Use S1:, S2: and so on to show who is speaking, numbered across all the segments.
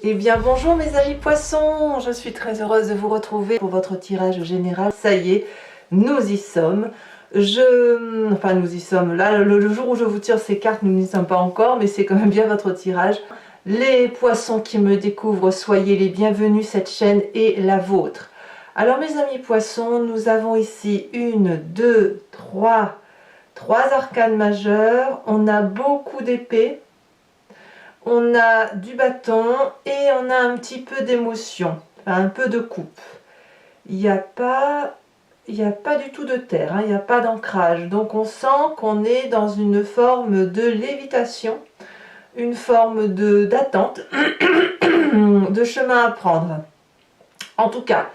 S1: Eh bien bonjour mes amis poissons, je suis très heureuse de vous retrouver pour votre tirage général. Ça y est, nous y sommes. Enfin nous y sommes, là le jour où je vous tire ces cartes, nous n'y sommes pas encore, mais c'est quand même bien votre tirage. Les poissons qui me découvrent, soyez les bienvenus, cette chaîne est la vôtre. Alors mes amis poissons, nous avons ici trois arcanes majeures, on a beaucoup d'épées. On a du bâton et on a un petit peu d'émotion, enfin, un peu de coupe. Il n'y a pas du tout de terre, hein, il n'y a pas d'ancrage. Donc on sent qu'on est dans une forme de lévitation, une forme d'attente, de chemin à prendre. En tout cas,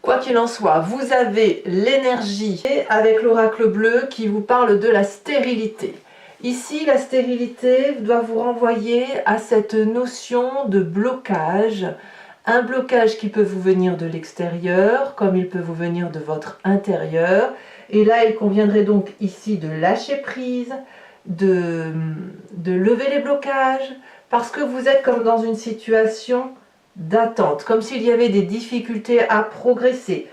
S1: quoi qu'il en soit, vous avez l'énergie avec l'oracle bleu qui vous parle de la stérilité. Ici, la stérilité doit vous renvoyer à cette notion de blocage. Un blocage qui peut vous venir de l'extérieur, comme il peut vous venir de votre intérieur. Et là, il conviendrait donc ici de lâcher prise, de lever les blocages, parce que vous êtes comme dans une situation d'attente, comme s'il y avait des difficultés à progresser.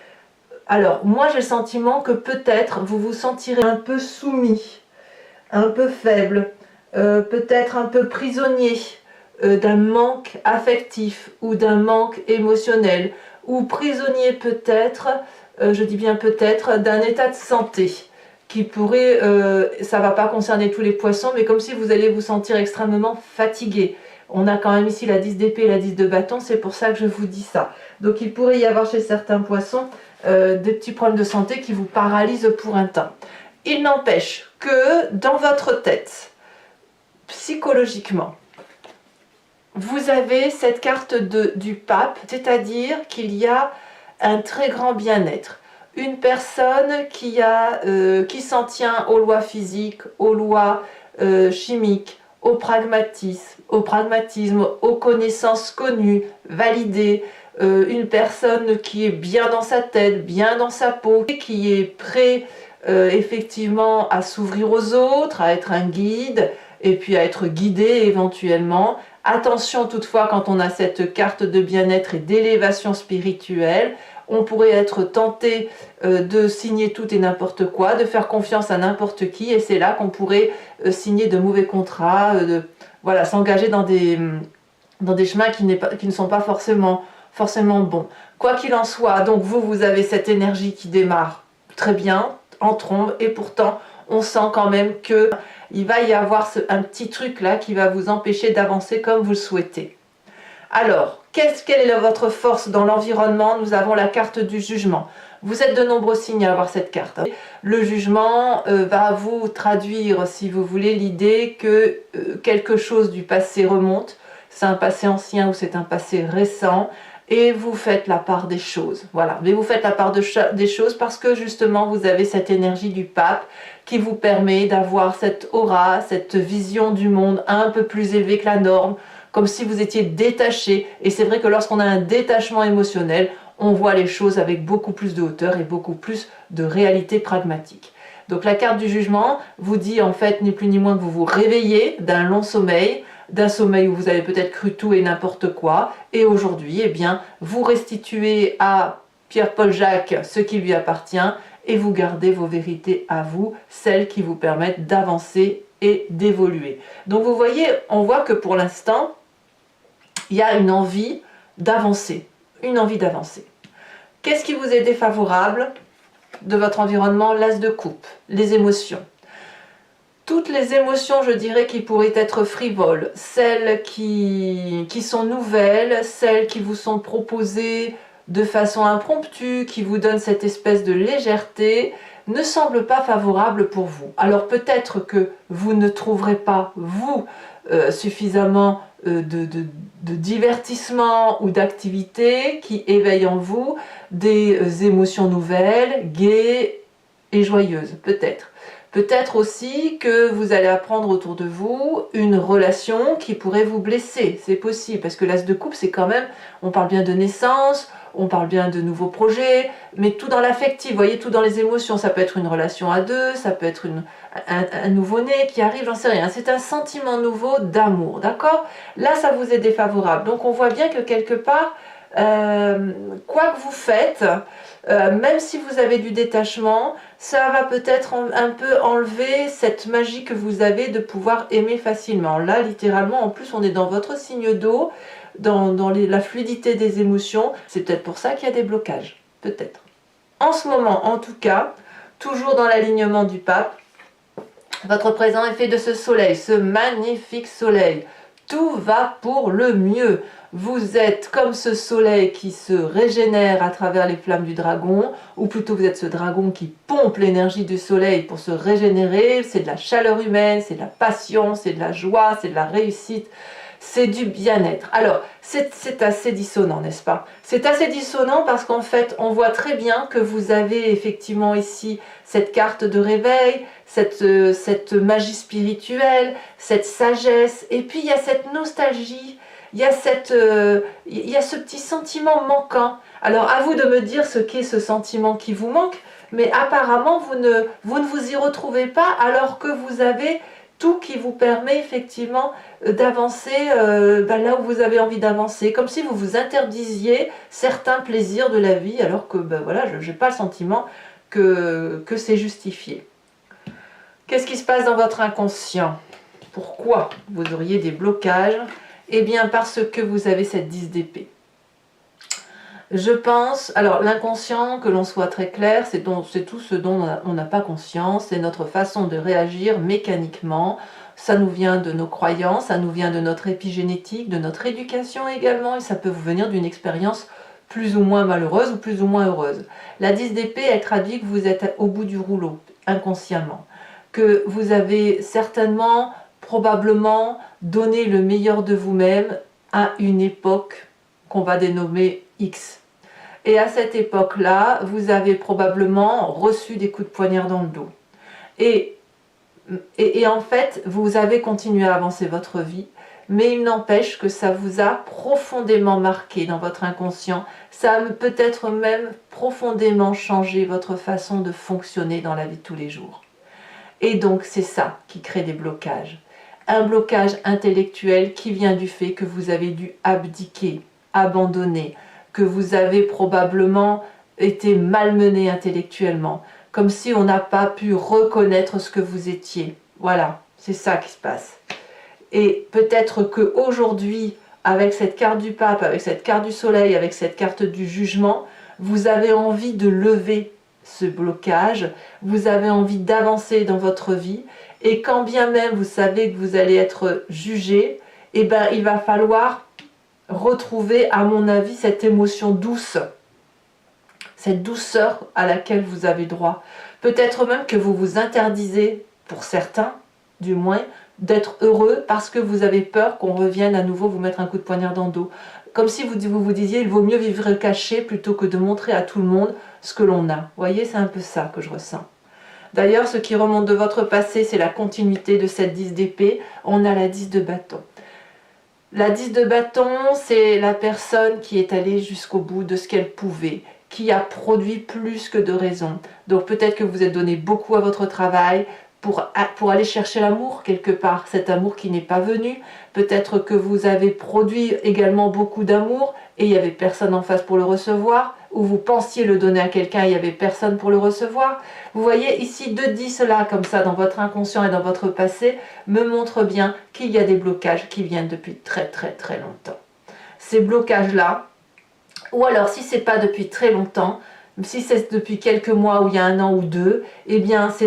S1: Alors, moi, j'ai le sentiment que peut-être vous vous sentirez un peu soumis, un peu faible, peut-être un peu prisonnier d'un manque affectif ou d'un manque émotionnel, ou prisonnier peut-être, je dis bien peut-être, d'un état de santé qui pourrait, ça ne va pas concerner tous les poissons, mais comme si vous allez vous sentir extrêmement fatigué. On a quand même ici la 10 d'épée et la 10 de bâton, c'est pour ça que je vous dis ça. Donc il pourrait y avoir chez certains poissons des petits problèmes de santé qui vous paralysent pour un temps. Il n'empêche que dans votre tête, psychologiquement, vous avez cette carte du pape, c'est-à-dire qu'il y a un très grand bien-être. Une personne qui s'en tient aux lois physiques, aux lois chimiques, au pragmatisme, aux connaissances connues, validées. Une personne qui est bien dans sa tête, bien dans sa peau, qui est prêt effectivement à s'ouvrir aux autres, à être un guide et puis à être guidé éventuellement. Attention toutefois, quand on a cette carte de bien-être et d'élévation spirituelle, on pourrait être tenté de signer tout et n'importe quoi, de faire confiance à n'importe qui, et c'est là qu'on pourrait signer de mauvais contrats, voilà, s'engager dans des chemins qui ne sont pas forcément bons. Quoi qu'il en soit, donc vous avez cette énergie qui démarre très bien, en trombe, et pourtant on sent quand même que il va y avoir un petit truc là qui va vous empêcher d'avancer comme vous le souhaitez. Alors, quelle est votre force dans l'environnement? Nous avons la carte du jugement. Vous êtes de nombreux signes à avoir cette carte. Le jugement va vous traduire, si vous voulez, l'idée que quelque chose du passé remonte. C'est un passé ancien ou c'est un passé récent. Et vous faites la part des choses. Voilà, mais vous faites la part des choses parce que justement vous avez cette énergie du pape qui vous permet d'avoir cette aura, cette vision du monde un peu plus élevée que la norme, comme si vous étiez détaché. Et c'est vrai que lorsqu'on a un détachement émotionnel, on voit les choses avec beaucoup plus de hauteur et beaucoup plus de réalité pragmatique. Donc la carte du jugement vous dit en fait ni plus ni moins que vous vous réveillez d'un long sommeil, d'un sommeil où vous avez peut-être cru tout et n'importe quoi, et aujourd'hui, eh bien, vous restituez à Pierre-Paul Jacques ce qui lui appartient, et vous gardez vos vérités à vous, celles qui vous permettent d'avancer et d'évoluer. Donc vous voyez, on voit que pour l'instant, il y a une envie d'avancer, Qu'est-ce qui vous est défavorable de votre environnement? L'as de coupe, les émotions. Toutes les émotions, je dirais, qui pourraient être frivoles, celles qui sont nouvelles, celles qui vous sont proposées de façon impromptue, qui vous donnent cette espèce de légèreté, ne semblent pas favorables pour vous. Alors peut-être que vous ne trouverez pas, vous, suffisamment de divertissement ou d'activité qui éveillent en vous des émotions nouvelles, gaies et joyeuses, peut-être. Peut-être aussi que vous allez apprendre autour de vous une relation qui pourrait vous blesser. C'est possible, parce que l'as de coupe, c'est quand même, on parle bien de naissance, on parle bien de nouveaux projets, mais tout dans l'affectif, vous voyez, tout dans les émotions. Ça peut être une relation à deux, ça peut être un nouveau-né qui arrive, j'en sais rien. C'est un sentiment nouveau d'amour, d'accord? Là, ça vous est défavorable. Donc on voit bien que quelque part, quoi que vous faites, même si vous avez du détachement, ça va peut-être un peu enlever cette magie que vous avez de pouvoir aimer facilement. Là, littéralement, en plus, on est dans votre signe d'eau, dans la fluidité des émotions. C'est peut-être pour ça qu'il y a des blocages, peut-être. En ce moment, en tout cas, toujours dans l'alignement du pape, votre présent est fait de ce soleil, ce magnifique soleil. Tout va pour le mieux. Vous êtes comme ce soleil qui se régénère à travers les flammes du dragon, ou plutôt vous êtes ce dragon qui pompe l'énergie du soleil pour se régénérer. C'est de la chaleur humaine, c'est de la passion, c'est de la joie, c'est de la réussite, c'est du bien-être. Alors, c'est assez dissonant, n'est-ce pas? C'est assez dissonant parce qu'en fait, on voit très bien que vous avez effectivement ici cette carte de réveil, cette magie spirituelle, cette sagesse, et puis il y a cette nostalgie, il y a ce petit sentiment manquant. Alors à vous de me dire ce qu'est ce sentiment qui vous manque, mais apparemment vous ne vous y retrouvez pas alors que vous avez tout qui vous permet effectivement d'avancer là où vous avez envie d'avancer, comme si vous vous interdisiez certains plaisirs de la vie alors que voilà, je n'ai pas le sentiment que c'est justifié. Qu'est-ce qui se passe dans votre inconscient? Pourquoi vous auriez des blocages? Eh bien parce que vous avez cette 10 d'épée. Je pense, alors l'inconscient, que l'on soit très clair, c'est tout ce dont on n'a pas conscience, c'est notre façon de réagir mécaniquement. Ça nous vient de nos croyances, ça nous vient de notre épigénétique, de notre éducation également, et ça peut vous venir d'une expérience plus ou moins malheureuse ou plus ou moins heureuse. La 10 d'épée, elle traduit que vous êtes au bout du rouleau, inconsciemment, que vous avez certainement, probablement, donné le meilleur de vous-même à une époque qu'on va dénommer X. Et à cette époque-là, vous avez probablement reçu des coups de poignard dans le dos. Et en fait, vous avez continué à avancer votre vie, mais il n'empêche que ça vous a profondément marqué dans votre inconscient. Ça a peut-être même profondément changé votre façon de fonctionner dans la vie de tous les jours. Et donc, c'est ça qui crée des blocages. Un blocage intellectuel qui vient du fait que vous avez dû abdiquer, abandonner, que vous avez probablement été malmené intellectuellement, comme si on n'a pas pu reconnaître ce que vous étiez. Voilà, c'est ça qui se passe. Et peut-être qu'aujourd'hui, avec cette carte du pape, avec cette carte du soleil, avec cette carte du jugement, vous avez envie de lever ce blocage, vous avez envie d'avancer dans votre vie, et quand bien même vous savez que vous allez être jugé, eh ben, il va falloir retrouver, à mon avis, cette émotion douce, cette douceur à laquelle vous avez droit. Peut-être même que vous vous interdisez, pour certains du moins, d'être heureux parce que vous avez peur qu'on revienne à nouveau vous mettre un coup de poignard dans le dos. Comme si vous vous disiez, il vaut mieux vivre caché plutôt que de montrer à tout le monde ce que l'on a. Vous voyez, c'est un peu ça que je ressens. D'ailleurs, ce qui remonte de votre passé, c'est la continuité de cette 10 d'épée. On a la 10 de bâton. La 10 de bâton, c'est la personne qui est allée jusqu'au bout de ce qu'elle pouvait, qui a produit plus que de raison. Donc peut-être que vous êtes donné beaucoup à votre travail pour aller chercher l'amour quelque part, cet amour qui n'est pas venu. Peut-être que vous avez produit également beaucoup d'amour et il n'y avait personne en face pour le recevoir, ou vous pensiez le donner à quelqu'un et il n'y avait personne pour le recevoir. Vous voyez ici 2-10 là, comme ça, dans votre inconscient et dans votre passé, me montrent bien qu'il y a des blocages qui viennent depuis très très très longtemps. Ces blocages-là, ou alors si ce n'est pas depuis très longtemps, si c'est depuis quelques mois ou il y a 1 an ou 2, eh bien ça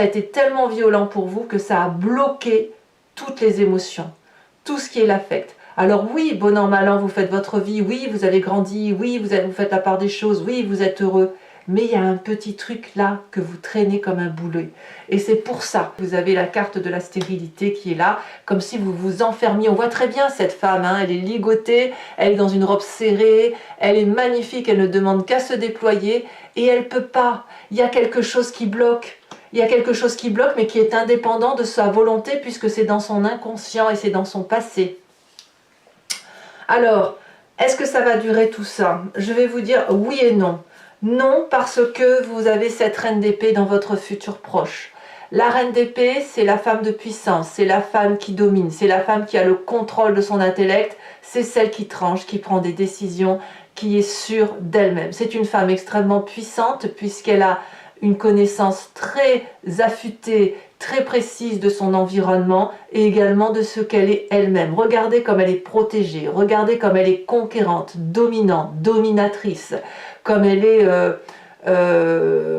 S1: a été tellement violent pour vous que ça a bloqué toutes les émotions, tout ce qui est l'affect. Alors oui, bon an, mal an, vous faites votre vie, oui, vous avez grandi, oui, vous faites la part des choses, oui, vous êtes heureux. Mais il y a un petit truc là que vous traînez comme un boulet. Et c'est pour ça que vous avez la carte de la stérilité qui est là, comme si vous vous enfermiez. On voit très bien cette femme, hein, elle est ligotée, elle est dans une robe serrée, elle est magnifique, elle ne demande qu'à se déployer, et elle ne peut pas. Il y a quelque chose qui bloque. il y a quelque chose qui bloque, mais qui est indépendant de sa volonté, puisque c'est dans son inconscient et c'est dans son passé. Alors, est-ce que ça va durer tout ça? Je vais vous dire oui et non. Non, parce que vous avez cette reine d'épée dans votre futur proche. La reine d'épée, c'est la femme de puissance, c'est la femme qui domine, c'est la femme qui a le contrôle de son intellect, c'est celle qui tranche, qui prend des décisions, qui est sûre d'elle-même. C'est une femme extrêmement puissante puisqu'elle a une connaissance très affûtée, très précise de son environnement et également de ce qu'elle est elle-même. Regardez comme elle est protégée, regardez comme elle est conquérante, dominante, dominatrice, comme elle est...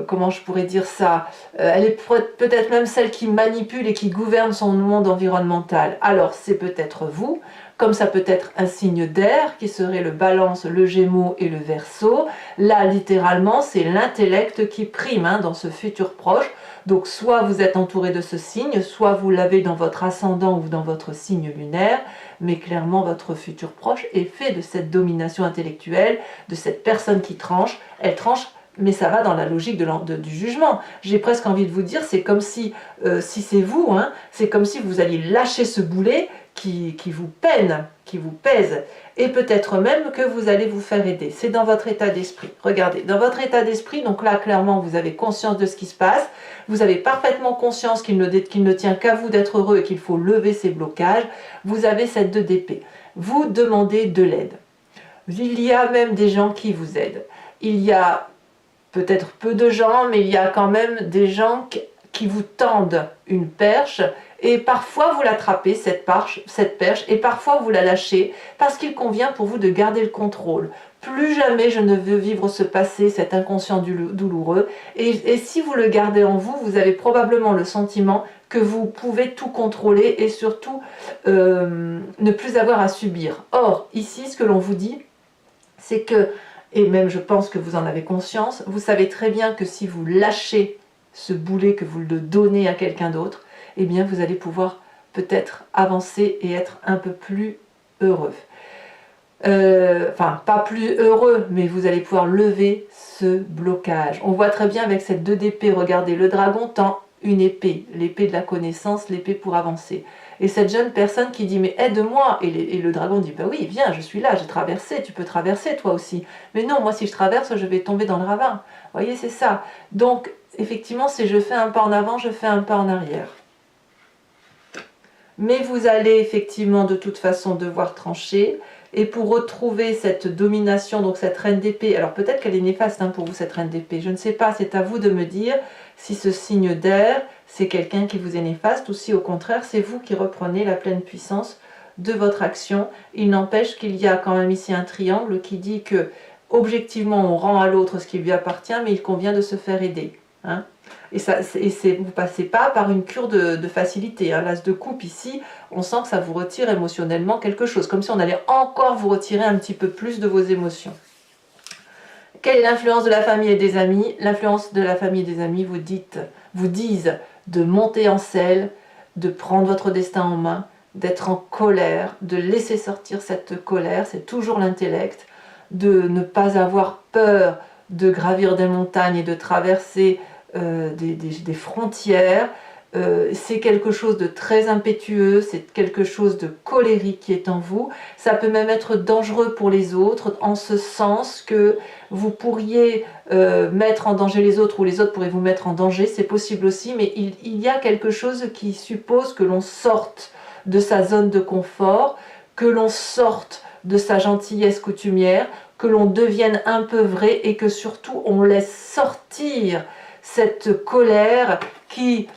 S1: comment je pourrais dire ça, elle est peut-être même celle qui manipule et qui gouverne son monde environnemental. Alors c'est peut-être vous, comme ça peut être un signe d'air qui serait le Balance, le Gémeaux et le Verseau. Là littéralement c'est l'intellect qui prime dans ce futur proche. Donc soit vous êtes entouré de ce signe, soit vous l'avez dans votre ascendant ou dans votre signe lunaire, mais clairement votre futur proche est fait de cette domination intellectuelle, de cette personne qui tranche. Elle tranche, mais ça va dans la logique du jugement. J'ai presque envie de vous dire, c'est comme si c'est vous, c'est comme si vous alliez lâcher ce boulet qui vous peine, qui vous pèse, et peut-être même que vous allez vous faire aider. C'est dans votre état d'esprit. Regardez, dans votre état d'esprit, donc là, clairement, vous avez conscience de ce qui se passe, vous avez parfaitement conscience qu'il ne tient qu'à vous d'être heureux et qu'il faut lever ces blocages, vous avez cette 2 d'épée. Vous demandez de l'aide. Il y a même des gens qui vous aident. Il y a peut-être peu de gens, mais il y a quand même des gens qui vous tendent une perche et parfois vous l'attrapez, cette perche, et parfois vous la lâchez parce qu'il convient pour vous de garder le contrôle. Plus jamais je ne veux vivre ce passé, cet inconscient douloureux, et si vous le gardez en vous, vous avez probablement le sentiment que vous pouvez tout contrôler et surtout ne plus avoir à subir. Or, ici, ce que l'on vous dit, c'est que, et même je pense que vous en avez conscience, vous savez très bien que si vous lâchez ce boulet, que vous le donnez à quelqu'un d'autre, eh bien vous allez pouvoir peut-être avancer et être un peu plus heureux. Enfin, pas plus heureux, mais vous allez pouvoir lever ce blocage. On voit très bien avec cette 2 d'épée, regardez, le dragon tend une épée, l'épée de la connaissance, l'épée pour avancer. Et cette jeune personne qui dit mais aide-moi, et le dragon dit bah oui viens, je suis là, j'ai traversé, tu peux traverser toi aussi. Mais non, moi si je traverse je vais tomber dans le ravin. Vous voyez, c'est ça. Donc effectivement c'est je fais un pas en avant, je fais un pas en arrière. Mais vous allez effectivement de toute façon devoir trancher. Et pour retrouver cette domination, donc cette reine d'épée, alors peut-être qu'elle est néfaste pour vous cette reine d'épée, je ne sais pas, c'est à vous de me dire si ce signe d'air, c'est quelqu'un qui vous est néfaste ou si au contraire c'est vous qui reprenez la pleine puissance de votre action. Il n'empêche qu'il y a quand même ici un triangle qui dit que objectivement on rend à l'autre ce qui lui appartient, mais il convient de se faire aider. Et vous ne passez pas par une cure de facilité. L'as de coupe ici, on sent que ça vous retire émotionnellement quelque chose, comme si on allait encore vous retirer un petit peu plus de vos émotions. Quelle est l'influence de la famille et des amis? L'influence de la famille et des amis vous disent de monter en selle, de prendre votre destin en main, d'être en colère, de laisser sortir cette colère, c'est toujours l'intellect, de ne pas avoir peur de gravir des montagnes et de traverser des frontières. C'est quelque chose de très impétueux, c'est quelque chose de colérique qui est en vous. Ça peut même être dangereux pour les autres, en ce sens que vous pourriez mettre en danger les autres ou les autres pourraient vous mettre en danger, c'est possible aussi, mais il y a quelque chose qui suppose que l'on sorte de sa zone de confort, que l'on sorte de sa gentillesse coutumière, que l'on devienne un peu vrai et que surtout on laisse sortir cette colère qui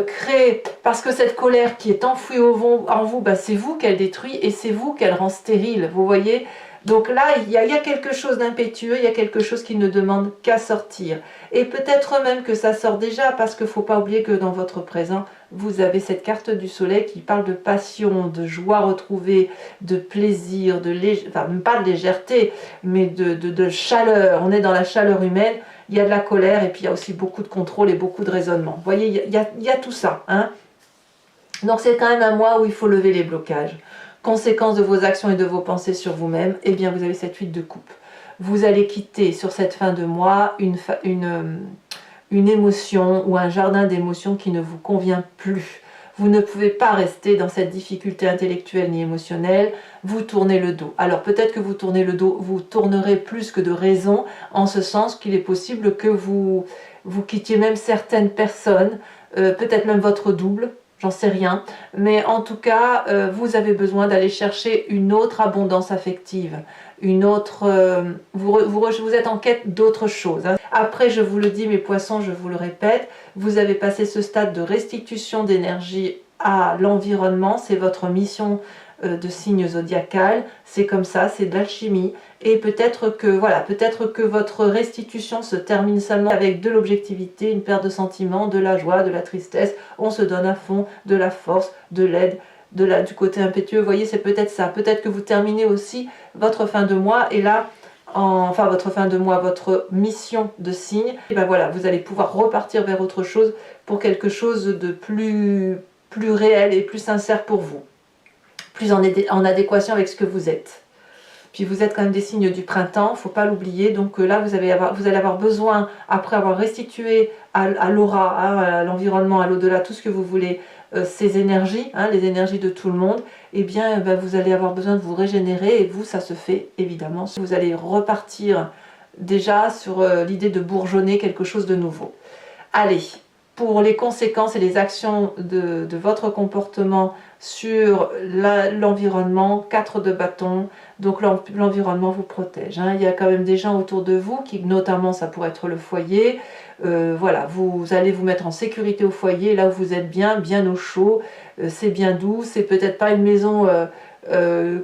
S1: crée, parce que cette colère qui est enfouie en vous, c'est vous qu'elle détruit et c'est vous qu'elle rend stérile, vous voyez. Donc là, il y a quelque chose d'impétueux, il y a quelque chose qui ne demande qu'à sortir. Et peut-être même que ça sort déjà, parce qu'il ne faut pas oublier que dans votre présent, vous avez cette carte du soleil qui parle de passion, de joie retrouvée, de plaisir, enfin même pas de légèreté, mais de chaleur. On est dans la chaleur humaine, il y a de la colère et puis il y a aussi beaucoup de contrôle et beaucoup de raisonnement. Vous voyez, il y a tout ça. Donc c'est quand même un mois où il faut lever les blocages. Conséquence de vos actions et de vos pensées sur vous-même, eh bien vous avez cette 8 de coupe. Vous allez quitter sur cette fin de mois une émotion ou un jardin d'émotions qui ne vous convient plus. Vous ne pouvez pas rester dans cette difficulté intellectuelle ni émotionnelle, vous tournez le dos. Alors peut-être que vous tournez le dos, vous tournerez plus que de raison, en ce sens qu'il est possible que vous quittiez même certaines personnes, peut-être même votre double, j'en sais rien, mais en tout cas, vous avez besoin d'aller chercher une autre abondance affective, une autre, vous êtes en quête d'autre chose. Hein. Après, je vous le dis, mes poissons, je vous le répète, vous avez passé ce stade de restitution d'énergie à l'environnement, c'est votre mission de signe zodiacal, c'est comme ça, c'est de l'alchimie, et peut-être que voilà, peut-être que votre restitution se termine seulement avec de l'objectivité, une perte de sentiments, de la joie, de la tristesse, on se donne à fond, de la force, de l'aide, du côté impétueux, vous voyez, c'est peut-être ça, peut-être que vous terminez aussi votre fin de mois, et là, enfin votre fin de mois, votre mission de signe, et ben voilà, vous allez pouvoir repartir vers autre chose, pour quelque chose de plus réel et plus sincère pour vous, plus en adéquation avec ce que vous êtes. Puis vous êtes quand même des signes du printemps, il ne faut pas l'oublier. Donc là, vous allez avoir besoin, après avoir restitué à l'aura, hein, à l'environnement, à l'au-delà, tout ce que vous voulez, ces énergies, hein, les énergies de tout le monde, eh bien vous allez avoir besoin de vous régénérer, et vous, ça se fait évidemment. Vous allez repartir déjà sur l'idée de bourgeonner quelque chose de nouveau. Allez, pour les conséquences et les actions de votre comportement sur l'environnement, 4 de bâton, donc l'environnement vous protège. Hein. Il y a quand même des gens autour de vous, qui notamment ça pourrait être le foyer, voilà, vous allez vous mettre en sécurité au foyer, là où vous êtes bien au chaud, c'est bien doux, c'est peut-être pas une maison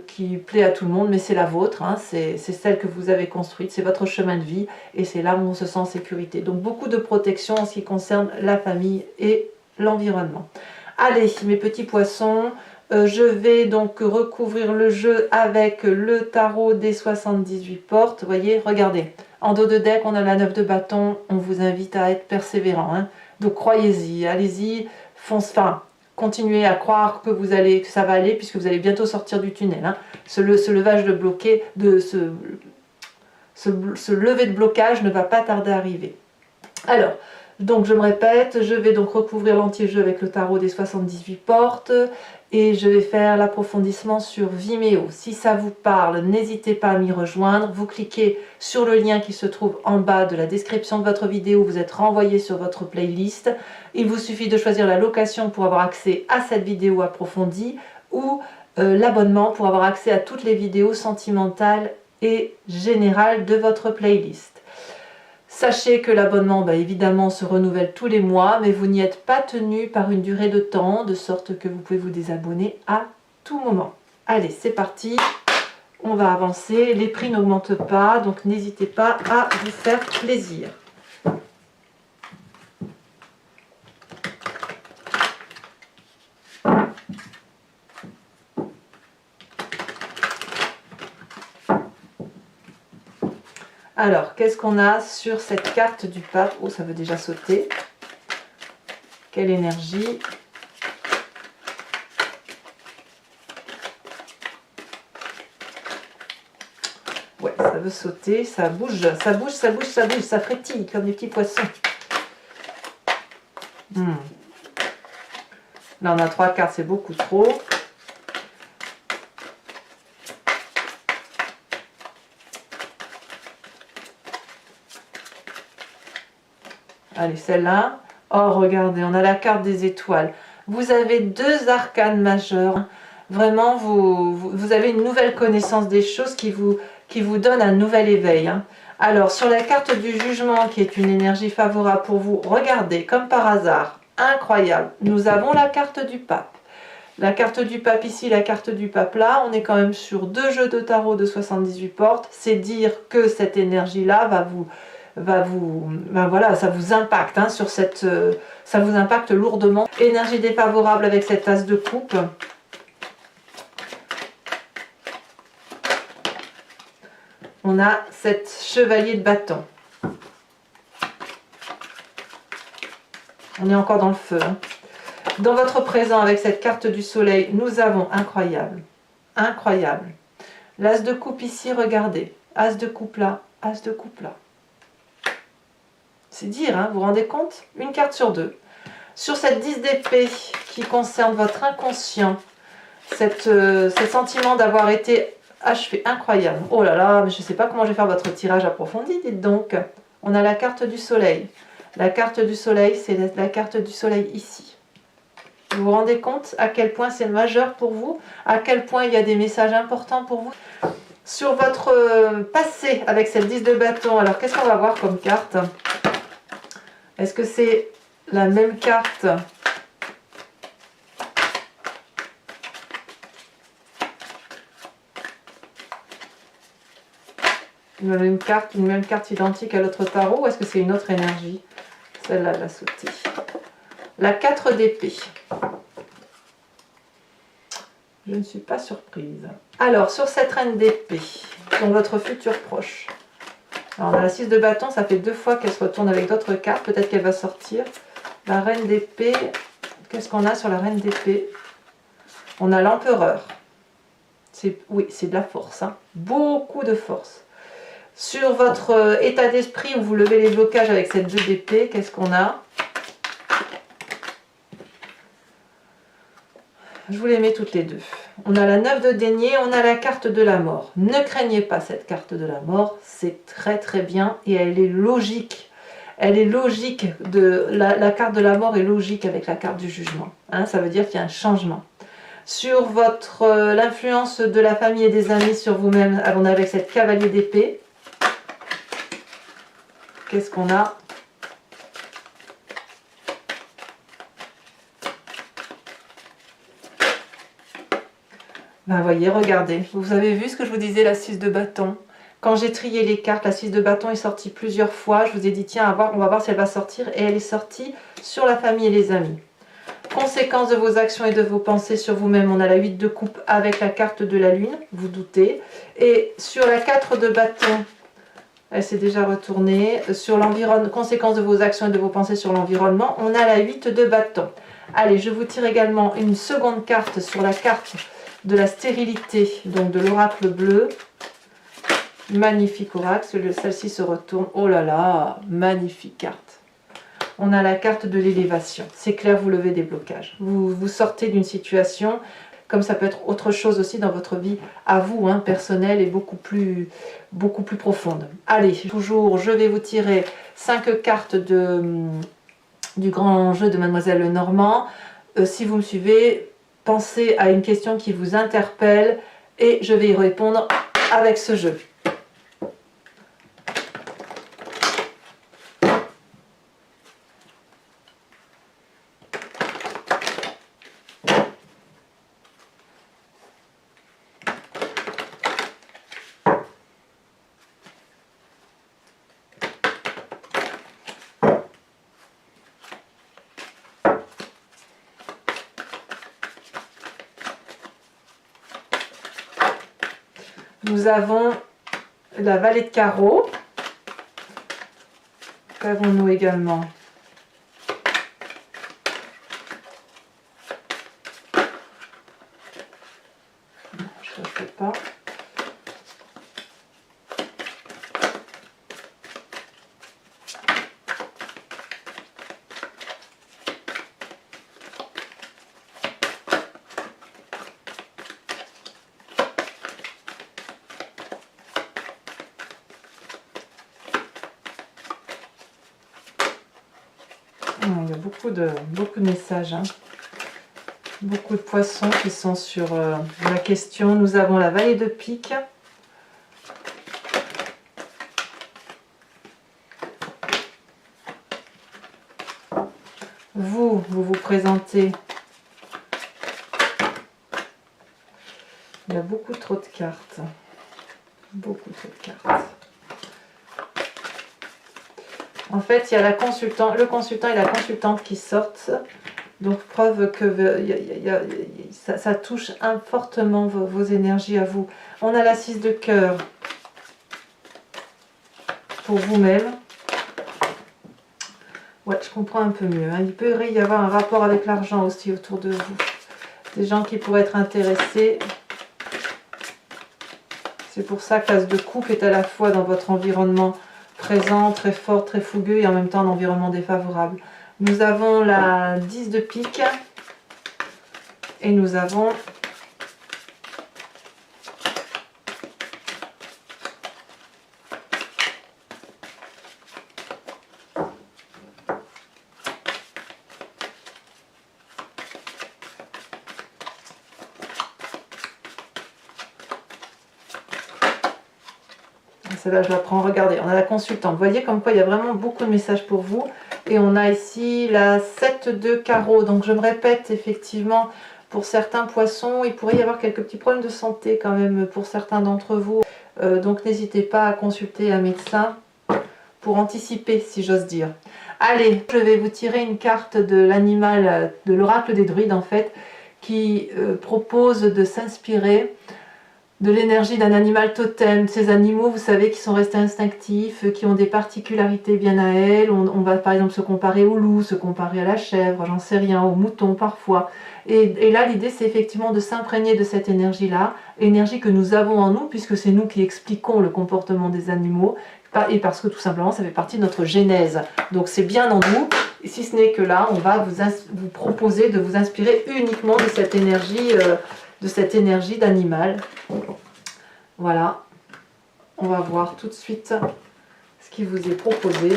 S1: qui plaît à tout le monde, mais c'est la vôtre, hein, c'est celle que vous avez construite, c'est votre chemin de vie, et c'est là où on se sent en sécurité. Donc beaucoup de protection en ce qui concerne la famille et l'environnement. Allez, mes petits poissons, je vais donc recouvrir le jeu avec le tarot des 78 portes. Vous voyez, regardez, en dos de deck, on a la 9 de bâton, on vous invite à être persévérant. Hein. Donc croyez-y, allez-y, continuez à croire que ça va aller, puisque vous allez bientôt sortir du tunnel. Hein. Ce levage de bloqué, ce lever de blocage ne va pas tarder à arriver. Alors, donc je me répète, je vais donc recouvrir l'anti-jeu avec le tarot des 78 portes, et je vais faire l'approfondissement sur Vimeo. Si ça vous parle, n'hésitez pas à m'y rejoindre. Vous cliquez sur le lien qui se trouve en bas de la description de votre vidéo, vous êtes renvoyé sur votre playlist. Il vous suffit de choisir la location pour avoir accès à cette vidéo approfondie, ou l'abonnement pour avoir accès à toutes les vidéos sentimentales et générales de votre playlist. Sachez que l'abonnement, évidemment, se renouvelle tous les mois, mais vous n'y êtes pas tenu par une durée de temps, de sorte que vous pouvez vous désabonner à tout moment. Allez, c'est parti, on va avancer, les prix n'augmentent pas, donc n'hésitez pas à vous faire plaisir. Alors, qu'est-ce qu'on a sur cette carte du pape? Oh, ça veut déjà sauter. Quelle énergie! Ouais, ça veut sauter, ça bouge, ça bouge, ça bouge, ça bouge, ça frétille comme des petits poissons. Là, on a 3 cartes, c'est beaucoup trop. Allez, celle-là. Oh, regardez, on a la carte des étoiles. Vous avez 2 arcanes majeurs. Vraiment, vous avez une nouvelle connaissance des choses qui vous donne un nouvel éveil. Hein. Alors, sur la carte du jugement, qui est une énergie favorable pour vous, regardez, comme par hasard, incroyable, nous avons la carte du pape. La carte du pape ici, la carte du pape là, on est quand même sur 2 jeux de tarot de 78 portes. C'est dire que cette énergie-là voilà, ça vous impacte, hein, ça vous impacte lourdement. Énergie défavorable avec cette as de coupe. On a cette chevalier de bâton. On est encore dans le feu. Hein. Dans votre présent, avec cette carte du soleil, nous avons incroyable. Incroyable. L'as de coupe ici, regardez. As de coupe là, as de coupe là. C'est dire, hein, vous vous rendez compte? Une carte sur deux. Sur cette 10 d'épée qui concerne votre inconscient, ce sentiment d'avoir été achevé, incroyable. Oh là là, mais je ne sais pas comment je vais faire votre tirage approfondi, dites donc. On a la carte du soleil. La carte du soleil, c'est la carte du soleil ici. Vous vous rendez compte à quel point c'est majeur pour vous? À quel point il y a des messages importants pour vous? Sur votre passé avec cette 10 de bâton, alors qu'est-ce qu'on va voir comme carte? Est-ce que c'est la même carte? Une même carte identique à l'autre tarot, ou est-ce que c'est une autre énergie? Celle-là, la sauter. La 4 d'épée. Je ne suis pas surprise. Alors, sur cette reine d'épée, dans votre futur proche. Alors, on a la 6 de bâton, ça fait 2 fois qu'elle se retourne avec d'autres cartes. Peut-être qu'elle va sortir. La reine d'épée, qu'est-ce qu'on a sur la reine d'épée? On a l'empereur. Oui, c'est de la force. Hein. Beaucoup de force. Sur votre état d'esprit où vous levez les blocages avec cette 2 d'épée, qu'est-ce qu'on a? Je vous les mets toutes les deux. On a la 9 de denier, on a la carte de la mort. Ne craignez pas cette carte de la mort, c'est très très bien et elle est logique. Elle est logique, la carte de la mort est logique avec la carte du jugement. Hein, ça veut dire qu'il y a un changement. Sur l'influence de la famille et des amis sur vous-même, on est avec cette cavalier d'épée. Qu'est-ce qu'on a? Ben voyez, regardez, vous avez vu ce que je vous disais, la 6 de bâton. Quand j'ai trié les cartes, la 6 de bâton est sortie plusieurs fois. Je vous ai dit, tiens, on va voir si elle va sortir. Et elle est sortie sur la famille et les amis. Conséquences de vos actions et de vos pensées sur vous-même, on a la 8 de coupe avec la carte de la lune, vous doutez. Et sur la 4 de bâton, elle s'est déjà retournée. Sur l'environnement, conséquences de vos actions et de vos pensées sur l'environnement, on a la 8 de bâton. Allez, je vous tire également une seconde carte sur la carte de la stérilité, donc de l'oracle bleu. Magnifique oracle, celle-ci se retourne. Oh là là, magnifique carte. On a la carte de l'élévation. C'est clair, vous levez des blocages. Vous sortez d'une situation, comme ça peut être autre chose aussi dans votre vie à vous, hein, personnelle et beaucoup plus profonde. Allez, toujours, je vais vous tirer 5 cartes du grand jeu de Mademoiselle Lenormand. Si vous me suivez, pensez à une question qui vous interpelle et je vais y répondre avec ce jeu. Nous avons la vallée de carreaux. Qu'avons-nous également? Non, je ne fais pas. Il y a beaucoup de messages, hein. Beaucoup de poissons qui sont sur la question. Nous avons la vallée de pique. Vous vous présentez. Il y a beaucoup trop de cartes. Beaucoup trop de cartes. En fait, il y a le consultant et la consultante qui sortent. Donc, preuve que ça touche fortement vos énergies à vous. On a la 6 de cœur pour vous-même. Ouais, je comprends un peu mieux. Hein. Il peut y avoir un rapport avec l'argent aussi autour de vous. Des gens qui pourraient être intéressés. C'est pour ça que l'as de coupe est à la fois dans votre environnement présent, très fort, très fougueux et en même temps un environnement défavorable. Nous avons la 10 de pique et nous avons celle-là, je la prends. Regardez, on a la consultante. Vous voyez comme quoi il y a vraiment beaucoup de messages pour vous. Et on a ici la 7 de carreau. Donc je me répète, effectivement, pour certains poissons, il pourrait y avoir quelques petits problèmes de santé quand même pour certains d'entre vous. Donc n'hésitez pas à consulter un médecin pour anticiper, si j'ose dire. Allez, je vais vous tirer une carte de l'animal, de l'oracle des druides en fait, qui propose de s'inspirer de l'énergie d'un animal totem, ces animaux, vous savez, qui sont restés instinctifs, qui ont des particularités bien à elles. On va par exemple se comparer au loup, se comparer à la chèvre, j'en sais rien, au mouton parfois. Et là, l'idée, c'est effectivement de s'imprégner de cette énergie-là, énergie que nous avons en nous, puisque c'est nous qui expliquons le comportement des animaux, et parce que tout simplement, ça fait partie de notre genèse. Donc c'est bien en nous, et si ce n'est que là, on va vous proposer de vous inspirer uniquement de cette énergie d'animal. Voilà, on va voir tout de suite ce qui vous est proposé.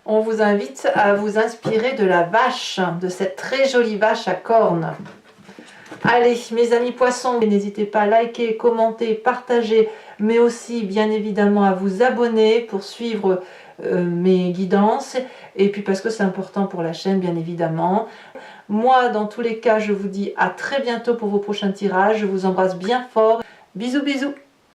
S1: On vous invite à vous inspirer de la vache, de cette très jolie vache à cornes. Allez, mes amis poissons, n'hésitez pas à liker, commenter, partager, mais aussi bien évidemment à vous abonner pour suivre mes guidances, et puis parce que c'est important pour la chaîne, bien évidemment. Moi, dans tous les cas, je vous dis à très bientôt pour vos prochains tirages. Je vous embrasse bien fort. Bisous, bisous.